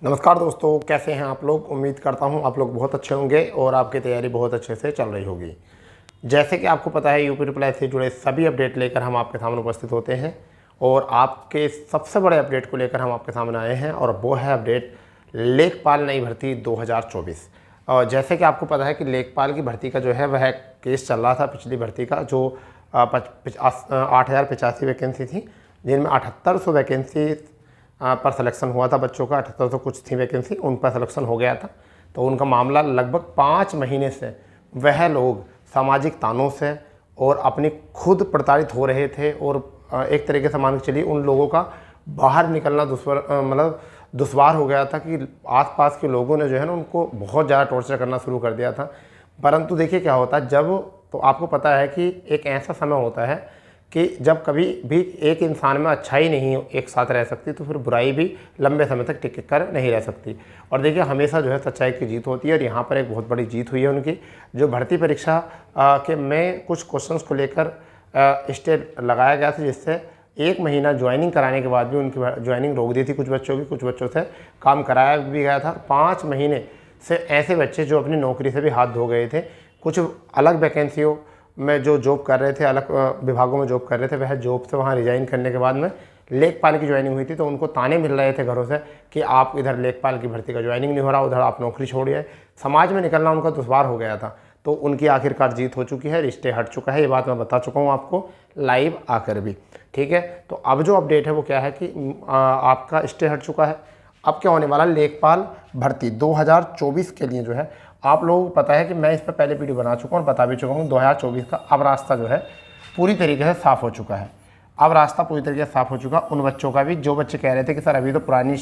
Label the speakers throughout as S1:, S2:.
S1: नमस्कार दोस्तों, कैसे हैं आप लोग। उम्मीद करता हूं आप लोग बहुत अच्छे होंगे और आपकी तैयारी बहुत अच्छे से चल रही होगी। जैसे कि आपको पता है, यूपी ट्रिपल एस से जुड़े सभी अपडेट लेकर हम आपके सामने उपस्थित होते हैं और आपके सबसे बड़े अपडेट को लेकर हम आपके सामने आए हैं और वो है अपडेट लेखपाल नई भर्ती 2024। और जैसे कि आपको पता है कि लेखपाल की भर्ती का जो है वह केस चल रहा था पिछली भर्ती का, जो 8085 वैकेंसी थी, जिनमें 7800 वैकेंसी पर सिलेक्शन हुआ था बच्चों का। 7800 कुछ थी वैकेंसी, उन पर सिलेक्शन हो गया था। तो उनका मामला लगभग 5 महीने से वह लोग सामाजिक तानों से और अपनी खुद प्रताड़ित हो रहे थे और एक तरीके से मान के चलिए उन लोगों का बाहर निकलना दुश्वार हो गया था कि आसपास के लोगों ने जो है ना उनको बहुत ज़्यादा टॉर्चर करना शुरू कर दिया था। परंतु देखिए क्या होता है जब, तो आपको पता है कि एक ऐसा समय होता है कि जब कभी भी एक इंसान में अच्छाई नहीं एक साथ रह सकती तो फिर बुराई भी लंबे समय तक टिक कर नहीं रह सकती। और देखिए हमेशा जो है सच्चाई की जीत होती है और यहाँ पर एक बहुत बड़ी जीत हुई है उनकी। जो भर्ती परीक्षा के में कुछ क्वेश्चंस को लेकर स्टे लगाया गया था, जिससे 1 महीना ज्वाइनिंग कराने के बाद भी उनकी ज्वाइनिंग रोक दी थी कुछ बच्चों की। कुछ बच्चों से काम कराया भी गया था। 5 महीने से ऐसे बच्चे जो अपनी नौकरी से भी हाथ धो गए थे, कुछ अलग वैकेंसियों में जो जॉब कर रहे थे, अलग विभागों में जॉब कर रहे थे, वह जॉब से वहाँ रिजाइन करने के बाद में लेखपाल की ज्वाइनिंग हुई थी। तो उनको ताने मिल रहे थे घरों से कि आप इधर लेखपाल की भर्ती का ज्वाइनिंग नहीं हो रहा, उधर आप नौकरी छोड़िए। समाज में निकलना उनका दुश्वार हो गया था। तो उनकी आखिरकार जीत हो चुकी है, रिश्ते हट चुका है। ये बात मैं बता चुका हूँ आपको लाइव आकर भी, ठीक है। तो अब जो अपडेट है वो क्या है कि आपका स्टे हट चुका है। अब क्या होने वाला, लेखपाल भर्ती 2024 के लिए जो है, आप लोगों को पता है कि मैं इस पर पहले वीडियो बना चुका हूँ और बता भी चुका हूँ। 2024 का अब रास्ता जो है पूरी तरीके से साफ़ हो चुका है। अब रास्ता पूरी तरीके से साफ़ हो चुका। उन बच्चों का भी जो बच्चे कह रहे थे कि सर अभी तो पुरानी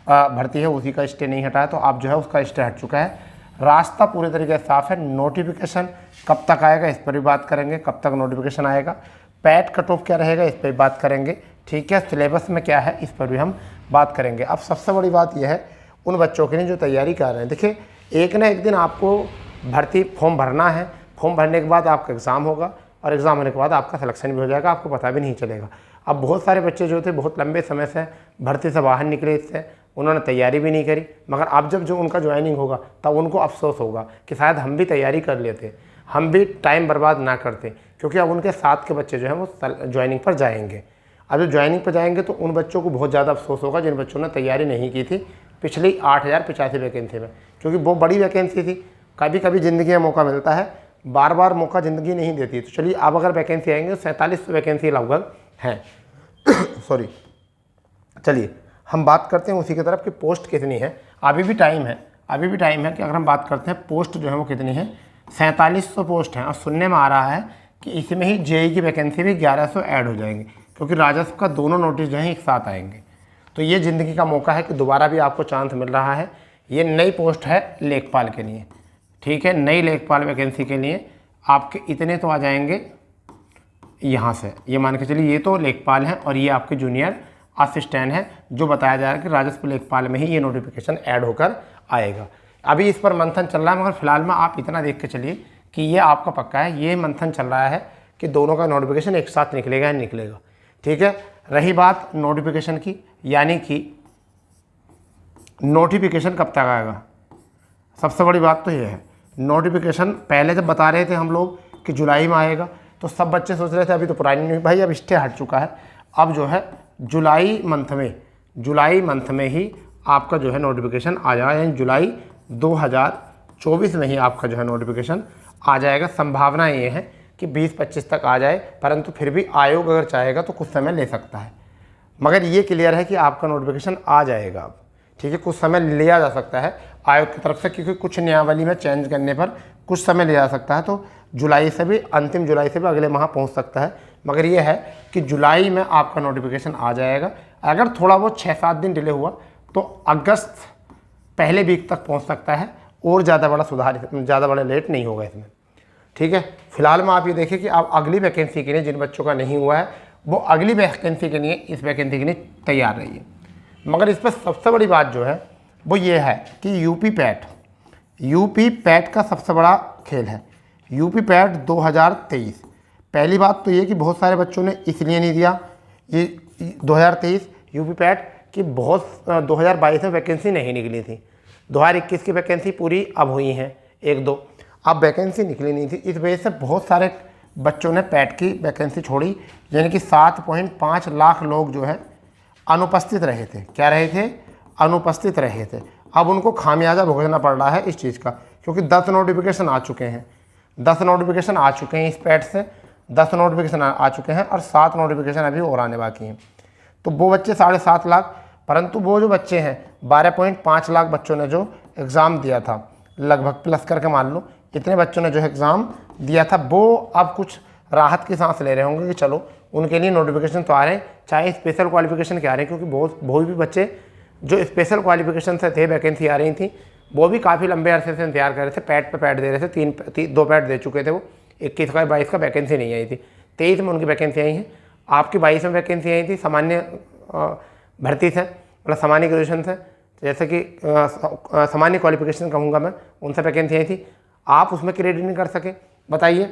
S1: भर्ती है उसी का स्टे नहीं हटा है, तो अब जो है उसका स्टे हट चुका है। रास्ता पूरी तरीके से साफ़ है। नोटिफिकेशन कब तक आएगा इस पर भी बात करेंगे, कब तक नोटिफिकेशन आएगा। पैट कट ऑफ क्या रहेगा इस पर भी बात करेंगे, ठीक है। सिलेबस में क्या है इस पर भी हम बात करेंगे। अब सबसे बड़ी बात यह है उन बच्चों के लिए जो तैयारी कर रहे हैं, देखिए एक ना एक दिन आपको भर्ती फॉर्म भरना है। फॉर्म भरने के बाद आपका एग्ज़ाम होगा और एग्ज़ाम होने के बाद आपका सिलेक्शन भी हो जाएगा, आपको पता भी नहीं चलेगा। अब बहुत सारे बच्चे जो थे बहुत लंबे समय से भर्ती से बाहर निकले, इससे उन्होंने तैयारी भी नहीं करी, मगर अब जब जो उनका ज्वाइनिंग होगा तब उनको अफसोस होगा कि शायद हम भी तैयारी कर लेते, हम भी टाइम बर्बाद ना करते, क्योंकि अब उनके साथ के बच्चे जो हैं वो ज्वाइनिंग पर जाएंगे। अब जो ज्वाइनिंग पर जाएंगे तो उन बच्चों को बहुत ज़्यादा अफसोस होगा जिन बच्चों ने तैयारी नहीं की थी पिछली 8085 वैकेंसी में, क्योंकि वो बड़ी वैकेंसी थी। कभी कभी ज़िंदगी में मौका मिलता है, बार बार मौका ज़िंदगी नहीं देती। तो चलिए अब अगर वैकेंसी आएंगे 47 वैकेंसी लगभग हैं सॉरी, चलिए हम बात करते हैं उसी की तरफ कि पोस्ट कितनी है। अभी भी टाइम है, अभी भी टाइम है कि अगर हम बात करते हैं पोस्ट जो है वो कितनी है, 4700 पोस्ट हैं। और सुनने में आ रहा है कि इसमें ही जेई की वैकेंसी भी 1100 ऐड हो जाएंगे, क्योंकि राजस्व का दोनों नोटिस जो है एक साथ आएंगे। तो ये ज़िंदगी का मौका है कि दोबारा भी आपको चांस मिल रहा है। ये नई पोस्ट है लेखपाल के लिए, ठीक है। नई लेखपाल वैकेंसी के लिए आपके इतने तो आ जाएंगे यहाँ से, ये मान के चलिए ये तो लेखपाल हैं और ये आपके जूनियर असिस्टेंट हैं, जो बताया जा रहा है कि राजस्व लेखपाल में ही ये नोटिफिकेशन ऐड होकर आएगा। अभी इस पर मंथन चल रहा है, मगर फिलहाल में आप इतना देख के चलिए कि ये आपका पक्का है, ये मंथन चल रहा है कि दोनों का नोटिफिकेशन एक साथ निकलेगा या निकलेगा, ठीक है। रही बात नोटिफिकेशन की, यानी कि नोटिफिकेशन कब तक आएगा, सबसे बड़ी बात तो ये है। नोटिफिकेशन पहले जब बता रहे थे हम लोग कि जुलाई में आएगा, तो सब बच्चे सोच रहे थे अभी तो पुरानी नहीं भाई, अब स्टे हट चुका है। अब जो है जुलाई मंथ में ही आपका जो है नोटिफिकेशन आ जाएगा, यानी जुलाई 2024 में ही आपका जो है नोटिफिकेशन आ जाएगा। संभावना ये है कि 20-25 तक आ जाए, परंतु फिर भी आयोग अगर चाहेगा तो कुछ समय ले सकता है। मगर ये क्लियर है कि आपका नोटिफिकेशन आ जाएगा अब, ठीक है। कुछ समय लिया जा सकता है आयोग की तरफ से, क्योंकि कुछ नियमावली में चेंज करने पर कुछ समय लिया जा सकता है। तो जुलाई से भी, अंतिम जुलाई से भी अगले माह पहुंच सकता है। मगर ये है कि जुलाई में आपका नोटिफिकेशन आ जाएगा। अगर थोड़ा बहुत 6-7 दिन डिले हुआ तो अगस्त पहले वीक तक पहुँच सकता है, और ज़्यादा बड़ा लेट नहीं होगा इसमें, ठीक है। फिलहाल में आप ये देखिए कि आप अगली वैकेंसी के लिए, जिन बच्चों का नहीं हुआ है वो अगली वैकेंसी के लिए, इस वैकेंसी के लिए तैयार रहिए। मगर इस पर सबसे बड़ी बात जो है वो ये है कि यूपी पैट का सबसे बड़ा खेल है। यूपी पैट 2023, पहली बात तो ये कि बहुत सारे बच्चों ने इसलिए नहीं दिया ये 2023 यूपी पैट कि बहुत 2022 में वैकेंसी नहीं निकली थी, 2021 की वैकेंसी पूरी अब हुई हैं 1-2, अब वैकेंसी निकली नहीं थी। इस वजह से बहुत सारे बच्चों ने पैट की वैकेंसी छोड़ी, यानी कि 7.5 लाख लोग जो है अनुपस्थित रहे थे। क्या रहे थे? अनुपस्थित रहे थे। अब उनको खामियाजा भुगतना पड़ रहा है इस चीज़ का, क्योंकि 10 नोटिफिकेशन आ चुके हैं, 10 नोटिफिकेशन आ चुके हैं इस पैट से, 10 नोटिफिकेशन आ चुके हैं और 7 नोटिफिकेशन अभी और आने बाकी हैं। तो वो बच्चे 7.5 लाख, परंतु वो जो बच्चे हैं 12.5 लाख बच्चों ने जो एग्ज़ाम दिया था, लगभग प्लस करके मान लो इतने बच्चों ने जो एग्ज़ाम दिया था, वो अब कुछ राहत की सांस ले रहे होंगे कि चलो उनके लिए नोटिफिकेशन तो आ रहे हैं, चाहे स्पेशल क्वालिफिकेशन के आ रहे हैं, क्योंकि बहुत भी बच्चे जो स्पेशल क्वालिफिकेशन से थे वैकेंसी आ रही थी, वो भी काफ़ी लंबे अरसे से इंतजार कर रहे थे, पैट पे पैट दे रहे थे, 2 पैट दे चुके थे वो, 21 का 22 का वैकेंसी नहीं आई थी, 23 में उनकी वैकेंसी आई है। आपकी 22 में वैकेंसी आई थी सामान्य भर्ती से, मतलब सामान्य ग्रेजुएशन से, जैसे कि सामान्य क्वालिफिकेशन कहूँगा मैं, उनसे वैकेंसी आई थी, आप उसमें क्रेडिट नहीं कर सके। बताइए,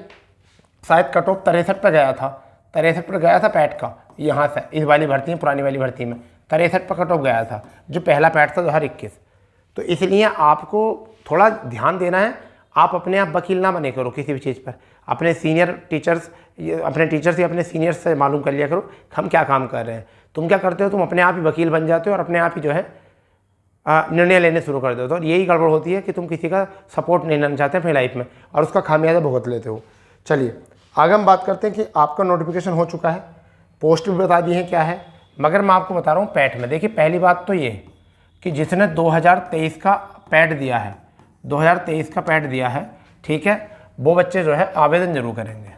S1: शायद कट ऑफ 63 पर गया था, 63 पर गया था पैट का, यहाँ से इस वाली भर्ती में, पुरानी वाली भर्ती में 63 पर कट ऑफ गया था, जो पहला पैट था 2021। तो इसलिए आपको थोड़ा ध्यान देना है, आप अपने आप वकील ना बने करो किसी भी चीज़ पर, अपने सीनियर टीचर्स, अपने टीचर्स या अपने सीनियर्स से मालूम कर लिया करो हम क्या काम कर रहे हैं। तुम क्या करते हो, तुम अपने आप ही वकील बन जाते हो और अपने आप ही जो है निर्णय लेने शुरू कर देते हो, और यही गड़बड़ होती है कि तुम किसी का सपोर्ट नहीं लेना चाहते अपनी लाइफ में और उसका खामियाजा भुगत लेते हो। चलिए आगे हम बात करते हैं कि आपका नोटिफिकेशन हो चुका है, पोस्ट भी बता दी है क्या है, मगर मैं आपको बता रहा हूँ पैट में। देखिए पहली बात तो ये कि जिसने 2023 का पैट दिया है, 2023 का पैट दिया है, ठीक है, वो बच्चे जो है आवेदन जरूर करेंगे,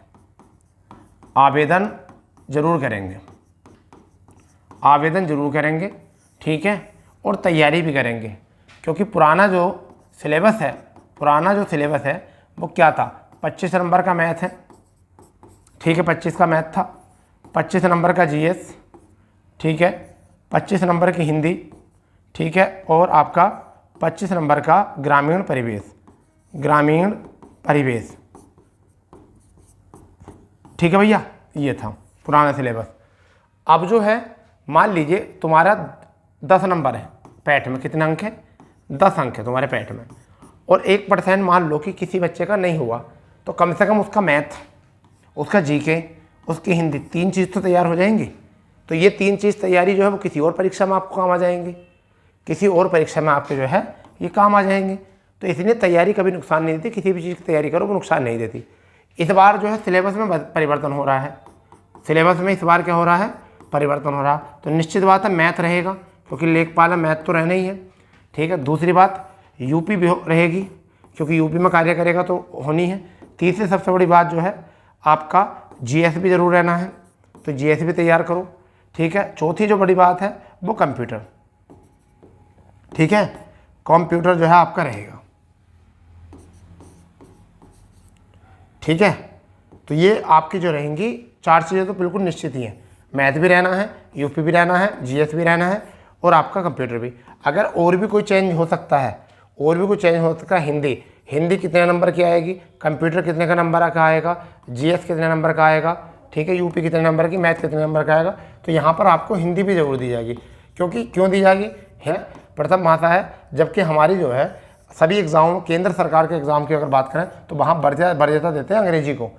S1: आवेदन जरूर करेंगे, आवेदन जरूर करेंगे, ठीक है, और तैयारी भी करेंगे, क्योंकि पुराना जो सिलेबस है वो क्या था, 25 नंबर का मैथ है, ठीक है, 25 का मैथ था, 25 नंबर का जीएस, ठीक है, 25 नंबर की हिंदी, ठीक है, और आपका 25 नंबर का ग्रामीण परिवेश, ठीक है भैया, ये था पुराना सिलेबस। अब जो है मान लीजिए तुम्हारा 10 नंबर है पैट में, कितने अंक है, 10 अंक है तुम्हारे पैट में, और 1% मान लो कि किसी बच्चे का नहीं हुआ, तो कम से कम उसका मैथ, उसका जीके, उसकी हिंदी, 3 चीज़ तो तैयार हो जाएंगी। तो ये 3 चीज़ तैयारी जो है वो किसी और परीक्षा में आपको काम आ जाएंगी, किसी और परीक्षा में आपके जो है ये काम आ जाएंगे। तो इसलिए तैयारी कभी नुकसान नहीं देती, किसी भी चीज़ की तैयारी करो वो नुकसान नहीं देती। इस बार जो है सिलेबस में परिवर्तन हो रहा है, सिलेबस में इस बार क्या हो रहा है, परिवर्तन हो रहा है, तो निश्चित बात है मैथ रहेगा, क्योंकि लेखपाल में मैथ तो रहना ही है, ठीक है। दूसरी बात यूपी भी रहेगी, क्योंकि यूपी में कार्य करेगा तो होनी है। तीसरी सबसे बड़ी बात जो है आपका जीएस भी जरूर रहना है, तो जीएस भी तैयार करो, ठीक है। चौथी जो बड़ी बात है वो कंप्यूटर, ठीक है, कंप्यूटर जो है आपका रहेगा, ठीक है। तो ये आपकी जो रहेंगी 4 चीज़ें तो बिल्कुल निश्चित ही हैं, मैथ भी रहना है, यूपी भी रहना है, जीएस भी रहना है, और आपका कंप्यूटर भी। अगर और भी कोई चेंज हो सकता है, हिंदी कितने नंबर की आएगी, कंप्यूटर कितने का नंबर का आएगा, जीएस कितने नंबर का आएगा, ठीक है, यूपी कितने नंबर की, मैथ कितने नंबर का आएगा, तो यहाँ पर आपको हिंदी भी जरूर दी जाएगी। क्यों दी जाएगी, है प्रथम भाषा है, जबकि हमारी जो है सभी एग्जाम, केंद्र सरकार के एग्जाम की अगर बात करें तो वहाँ वरीयता देते हैं अंग्रेजी को,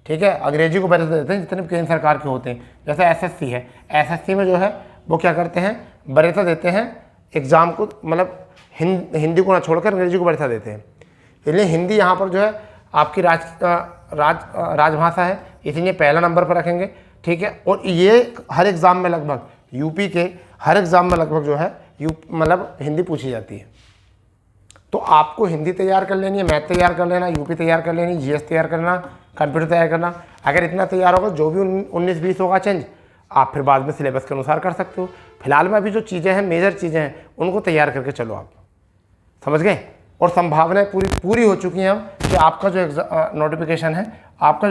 S1: ठीक है, अंग्रेजी को वरीयता देते हैं जितने भी केंद्र सरकार के होते हैं। जैसे एसएससी है, एसएससी में जो है वो क्या करते हैं, वरीयता देते हैं एग्ज़ाम को, मतलब हिंदी को ना छोड़कर अंग्रेजी को वरीयता देते हैं। इसलिए हिंदी यहाँ पर जो है आपकी राजभाषा है, इसलिए पहला नंबर पर रखेंगे, ठीक है। और ये हर एग्ज़ाम में लगभग, यूपी के हर एग्ज़ाम में लगभग जो है मतलब हिंदी पूछी जाती है। तो आपको हिंदी तैयार कर लेनी है, मैथ तैयार कर लेना, यूपी तैयार कर लेनी, जीएस तैयार करना, कंप्यूटर तैयार करना। अगर इतना तैयार होगा, जो भी 19-20 होगा चेंज, आप फिर बाद में सिलेबस के अनुसार कर सकते हो। फिलहाल में अभी जो चीज़ें हैं, मेजर चीज़ें हैं, उनको तैयार करके चलो, आप समझ गए। और संभावनाएं पूरी हो चुकी हैं अब कि आपका जो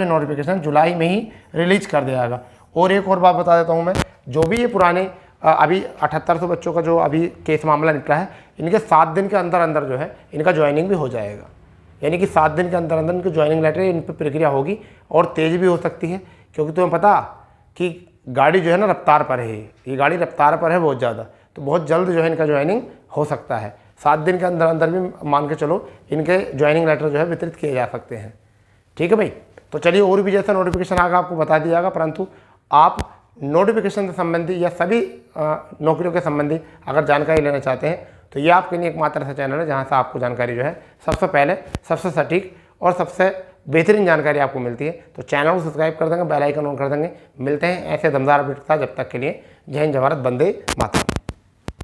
S1: नोटिफिकेशन जुलाई में ही रिलीज कर दिया जाएगा। और एक और बात बता देता हूँ मैं, जो भी ये पुराने अभी 7800 बच्चों का जो अभी केस मामला निकला है, इनके 7 दिन के अंदर जो है इनका ज्वाइनिंग भी हो जाएगा। यानी कि 7 दिन के अंदर इनकी ज्वाइनिंग लेटर, इन पर प्रक्रिया होगी और तेज़ भी हो सकती है, क्योंकि तुम्हें पता कि गाड़ी जो है ना रफ्तार पर है, ये गाड़ी रफ्तार पर है बहुत ज़्यादा। तो बहुत जल्द जो है इनका ज्वाइनिंग हो सकता है। 7 दिन के अंदर अंदर भी मान के चलो इनके ज्वाइनिंग लेटर जो है वितरित किए जा सकते हैं। ठीक है भाई, तो चलिए और भी जैसा नोटिफिकेशन आएगा आपको बता दिया जाएगा, परंतु आप नोटिफिकेशन से संबंधी या सभी नौकरियों के संबंधी अगर जानकारी लेना चाहते हैं तो ये आपके लिए एकमात्र ऐसा चैनल है जहाँ से आपको जानकारी जो है सबसे पहले, सबसे सटीक और सबसे बेहतरीन जानकारी आपको मिलती है। तो चैनल को सब्सक्राइब कर देंगे, बेल आइकन ऑन कर देंगे। मिलते हैं ऐसे दमदार अपडेट के साथ, जब तक के लिए जय हिंद, जय भारत, वंदे मातरम।